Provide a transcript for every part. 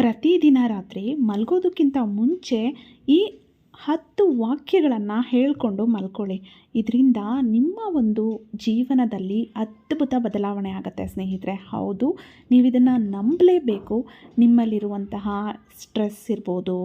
ಪ್ರತಿದಿನ ರಾತ್ರಿ ಮಲಗೋದಕ್ಕಿಂತ ಮುಂಚೆ ಈ 10 ವಾಕ್ಯಗಳನ್ನು ಹೇಳಿಕೊಂಡು ಮಲ್ಕೊಳ್ಳಿ. ಇದರಿಂದ ನಿಮ್ಮ ಒಂದು ಜೀವನದಲ್ಲಿ ಅದ್ಭುತ ಬದಲಾವಣೆ ಆಗುತ್ತೆ ಸ್ನೇಹಿತರೆ. ಹೌದು, ನೀವಿದನ್ನು ನಂಬಲೇಬೇಕು. ನಿಮ್ಮಲ್ಲಿರುವಂತಹ ಸ್ಟ್ರೆಸ್ ಇರ್ಬೋದು,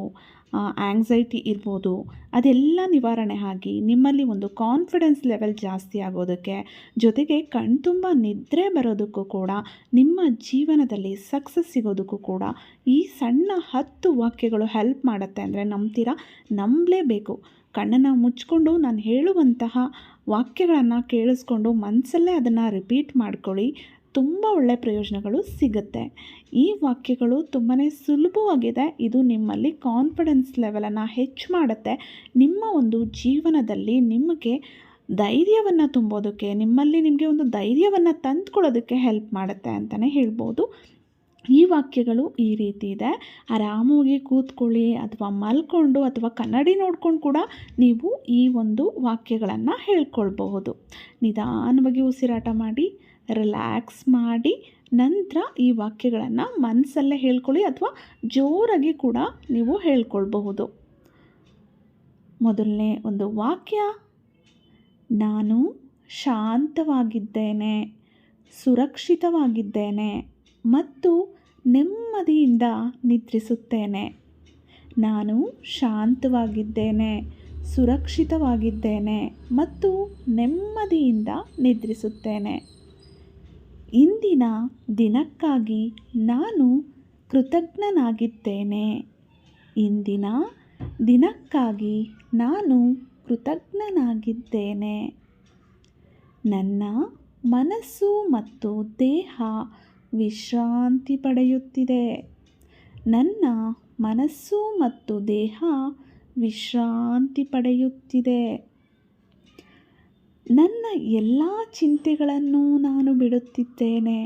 ಆಂಗ್ಸೈಟಿ ಇರ್ಬೋದು, ಅದೆಲ್ಲ ನಿವಾರಣೆ ಆಗಿ ನಿಮ್ಮಲ್ಲಿ ಒಂದು ಕಾನ್ಫಿಡೆನ್ಸ್ ಲೆವೆಲ್ ಜಾಸ್ತಿ ಆಗೋದಕ್ಕೆ, ಜೊತೆಗೆ ಕಣ್ತುಂಬ ನಿದ್ರೆ ಬರೋದಕ್ಕೂ ಕೂಡ, ನಿಮ್ಮ ಜೀವನದಲ್ಲಿ ಸಕ್ಸಸ್ ಸಿಗೋದಕ್ಕೂ ಕೂಡ ಈ ಸಣ್ಣ 10 ವಾಕ್ಯಗಳು ಹೆಲ್ಪ್ ಮಾಡುತ್ತೆ ಅಂದರೆ ನಂಬ್ತೀರಾ? ನಂಬಲೇಬೇಕು. ಕಣ್ಣನ್ನು ಮುಚ್ಕೊಂಡು ನಾನು ಹೇಳುವಂತಹ ವಾಕ್ಯಗಳನ್ನು ಕೇಳಿಸ್ಕೊಂಡು ಮನಸ್ಸಲ್ಲೇ ಅದನ್ನು ರಿಪೀಟ್ ಮಾಡ್ಕೊಳ್ಳಿ. ತುಂಬ ಒಳ್ಳೆಯ ಪ್ರಯೋಜನಗಳು ಸಿಗುತ್ತೆ. ಈ ವಾಕ್ಯಗಳು ತುಂಬಾ ಸುಲಭವಾಗಿದೆ. ಇದು ನಿಮ್ಮಲ್ಲಿ ಕಾನ್ಫಿಡೆನ್ಸ್ ಲೆವೆಲನ್ನು ಹೆಚ್ಚು ಮಾಡುತ್ತೆ. ನಿಮ್ಮ ಒಂದು ಜೀವನದಲ್ಲಿ ನಿಮಗೆ ಧೈರ್ಯವನ್ನು ತುಂಬೋದಕ್ಕೆ, ನಿಮಗೆ ಒಂದು ಧೈರ್ಯವನ್ನು ತಂದುಕೊಳ್ಳೋದಕ್ಕೆ ಹೆಲ್ಪ್ ಮಾಡುತ್ತೆ ಅಂತಲೇ ಹೇಳ್ಬೋದು. ಈ ವಾಕ್ಯಗಳು ಈ ರೀತಿ ಇದೆ. ಆರಾಮಾಗಿ ಕೂತ್ಕೊಳ್ಳಿ ಅಥವಾ ಮಲ್ಕೊಂಡು ಅಥವಾ ಕನ್ನಡಿ ನೋಡ್ಕೊಂಡು ಕೂಡ ನೀವು ಈ ಒಂದು ವಾಕ್ಯಗಳನ್ನು ಹೇಳ್ಕೊಳ್ಬಹುದು. ನಿಧಾನವಾಗಿ ಉಸಿರಾಟ ಮಾಡಿ, ರಿಲ್ಯಾಕ್ಸ್ ಮಾಡಿ, ನಂತರ ಈ ವಾಕ್ಯಗಳನ್ನು ಮನಸ್ಸಲ್ಲೇ ಹೇಳ್ಕೊಳ್ಳಿ ಅಥವಾ ಜೋರಾಗಿ ಕೂಡ ನೀವು ಹೇಳ್ಕೊಳ್ಬಹುದು. ಮೊದಲನೇ ಒಂದು ವಾಕ್ಯ: ನಾನು ಶಾಂತವಾಗಿದ್ದೇನೆ, ಸುರಕ್ಷಿತವಾಗಿದ್ದೇನೆ ಮತ್ತು ನೆಮ್ಮದಿಯಿಂದ ನಿದ್ರಿಸುತ್ತೇನೆ. ನಾನು ಶಾಂತವಾಗಿದ್ದೇನೆ, ಸುರಕ್ಷಿತವಾಗಿದ್ದೇನೆ ಮತ್ತು ನೆಮ್ಮದಿಯಿಂದ ನಿದ್ರಿಸುತ್ತೇನೆ. ಇಂದಿನ ದಿನಕ್ಕಾಗಿ ನಾನು ಕೃತಜ್ಞನಾಗಿದ್ದೇನೆ. ಇಂದಿನ ದಿನಕ್ಕಾಗಿ ನಾನು ಕೃತಜ್ಞನಾಗಿದ್ದೇನೆ. ನನ್ನ ಮನಸ್ಸು ಮತ್ತು ದೇಹ ವಿಶ್ರಾಂತಿ ಪಡೆಯುತ್ತಿದೆ. ನನ್ನ ಮನಸ್ಸು ಮತ್ತು ದೇಹ ವಿಶ್ರಾಂತಿ ಪಡೆಯುತ್ತಿದೆ. ನನ್ನ ಎಲ್ಲ ಚಿಂತೆಗಳನ್ನು ನಾನು ಬಿಡುತ್ತಿದ್ದೇನೆ.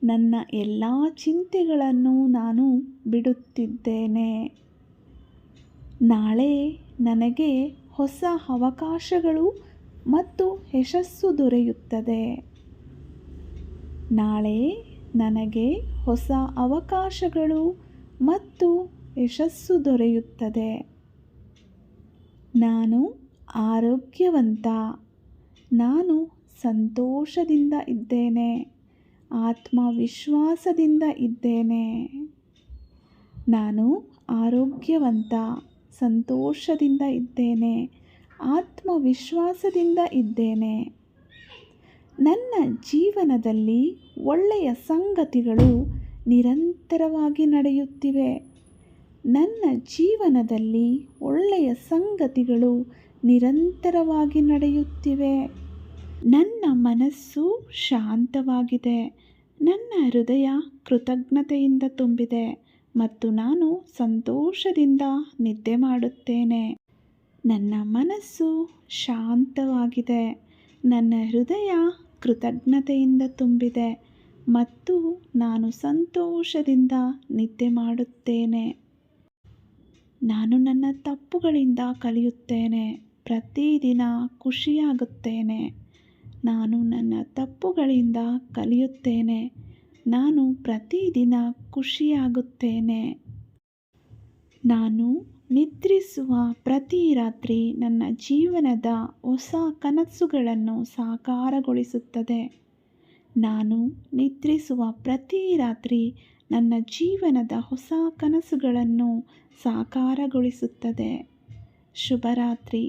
ನನ್ನ ಎಲ್ಲ ಚಿಂತೆಗಳನ್ನು ನಾನು ಬಿಡುತ್ತಿದ್ದೇನೆ. ನಾಳೆ ನನಗೆ ಹೊಸ ಅವಕಾಶಗಳು ಮತ್ತು ಯಶಸ್ಸು ದೊರೆಯುತ್ತದೆ. ನಾಳೆ ನನಗೆ ಹೊಸ ಅವಕಾಶಗಳು ಮತ್ತು ಯಶಸ್ಸು ದೊರೆಯುತ್ತದೆ. ನಾನು ಆರೋಗ್ಯವಂತ. ನಾನು ಸಂತೋಷದಿಂದ ಇದ್ದೇನೆ. ಆತ್ಮವಿಶ್ವಾಸದಿಂದ ಇದ್ದೇನೆ. ನಾನು ಆರೋಗ್ಯವಂತ, ಸಂತೋಷದಿಂದ ಇದ್ದೇನೆ, ಆತ್ಮವಿಶ್ವಾಸದಿಂದ ಇದ್ದೇನೆ. ನನ್ನ ಜೀವನದಲ್ಲಿ ಒಳ್ಳೆಯ ಸಂಗತಿಗಳು ನಿರಂತರವಾಗಿ ನಡೆಯುತ್ತಿವೆ. ನನ್ನ ಜೀವನದಲ್ಲಿ ಒಳ್ಳೆಯ ಸಂಗತಿಗಳು ನಿರಂತರವಾಗಿ ನಡೆಯುತ್ತಿವೆ. ನನ್ನ ಮನಸ್ಸು ಶಾಂತವಾಗಿದೆ. ನನ್ನ ಹೃದಯ ಕೃತಜ್ಞತೆಯಿಂದ ತುಂಬಿದೆ ಮತ್ತು ನಾನು ಸಂತೋಷದಿಂದ ನಿದ್ದೆ ಮಾಡುತ್ತೇನೆ. ನನ್ನ ಮನಸ್ಸು ಶಾಂತವಾಗಿದೆ. ನನ್ನ ಹೃದಯ ಕೃತಜ್ಞತೆಯಿಂದ ತುಂಬಿದೆ ಮತ್ತು ನಾನು ಸಂತೋಷದಿಂದ ನಿದ್ದೆ ಮಾಡುತ್ತೇನೆ. ನಾನು ನನ್ನ ತಪ್ಪುಗಳಿಂದ ಕಲಿಯುತ್ತೇನೆ. ಪ್ರತಿದಿನ ಖುಷಿಯಾಗುತ್ತೇನೆ. ನಾನು ನನ್ನ ತಪ್ಪುಗಳಿಂದ ಕಲಿಯುತ್ತೇನೆ. ನಾನು ಪ್ರತಿದಿನ ಖುಷಿಯಾಗುತ್ತೇನೆ. ನಾನು ನಿದ್ರಿಸುವ ಪ್ರತಿ ರಾತ್ರಿ ನನ್ನ ಜೀವನದ ಹೊಸ ಕನಸುಗಳನ್ನು ಸಾಕಾರಗೊಳಿಸುತ್ತದೆ. ನಾನು ನಿದ್ರಿಸುವ ಪ್ರತಿ ರಾತ್ರಿ ನನ್ನ ಜೀವನದ ಹೊಸ ಕನಸುಗಳನ್ನು ಸಾಕಾರಗೊಳಿಸುತ್ತದೆ. ಶುಭರಾತ್ರಿ.